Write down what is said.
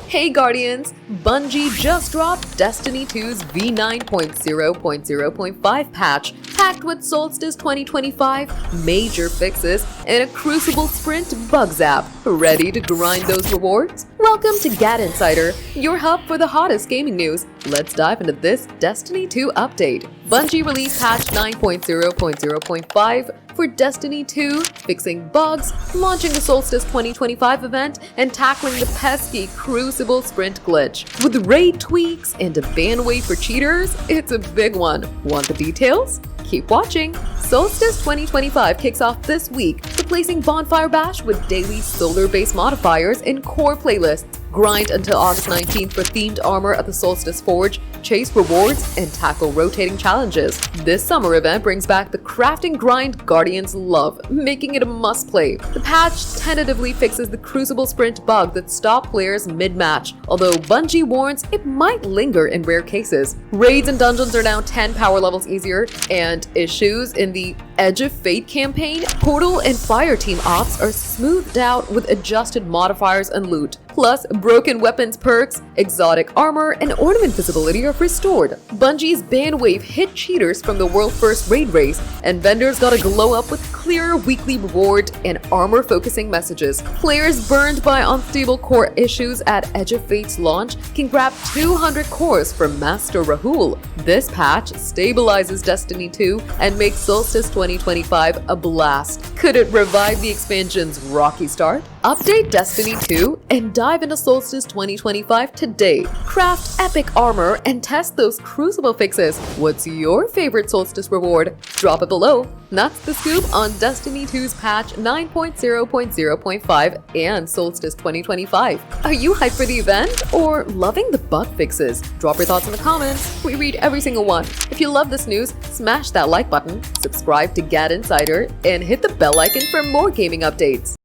Hey Guardians! Bungie just dropped Destiny 2's v9.0.0.5 patch, packed with Solstice 2025 major fixes and a Crucible sprint bug zap. Ready to grind those rewards? Welcome to GadInsider, your hub for the hottest gaming news. Let's dive into this Destiny 2 update. Bungie released patch 9.0.0.5 for Destiny 2, fixing bugs, launching the Solstice 2025 event, and tackling the pesky Crucible sprint glitch. With raid tweaks and a ban wave for cheaters, it's a big one. Want the details? Keep watching! Solstice 2025 kicks off this week, replacing Bonfire Bash with daily solar-based modifiers in core playlists. Grind until August 19th for themed armor at the Solstice Forge, chase rewards, and tackle rotating challenges. This summer event brings back the crafting grind Guardians love, making it a must-play. The patch tentatively fixes the Crucible sprint bug that stopped players mid-match, although Bungie warns it might linger in rare cases. Raids and dungeons are now 10 power levels easier, and issues in the Edge of Fate campaign, Portal and Fire Team ops are smoothed out with adjusted modifiers and loot. Plus, broken weapons perks, exotic armor, and ornament visibility are restored. Bungie's ban wave hit cheaters from the world-first raid race, and vendors got a glow up with clearer weekly reward and armor-focusing messages. Players burned by unstable core issues at Edge of Fate's launch can grab 200 cores from Master Rahul. This patch stabilizes Destiny 2 and makes Solstice 2025 a blast. Could it revive the expansion's rocky start? Update Destiny 2 and dive into Solstice 2025 today. Craft epic armor and test those Crucible fixes. What's your favorite Solstice reward? Drop it below. That's the scoop on Destiny 2's patch 9.0.0.5 and Solstice 2025. Are you hyped for the event or loving the bug fixes? Drop your thoughts in the comments. We read every single one. If you love this news, smash that like button, subscribe to GadInsider, and hit the bell icon for more gaming updates.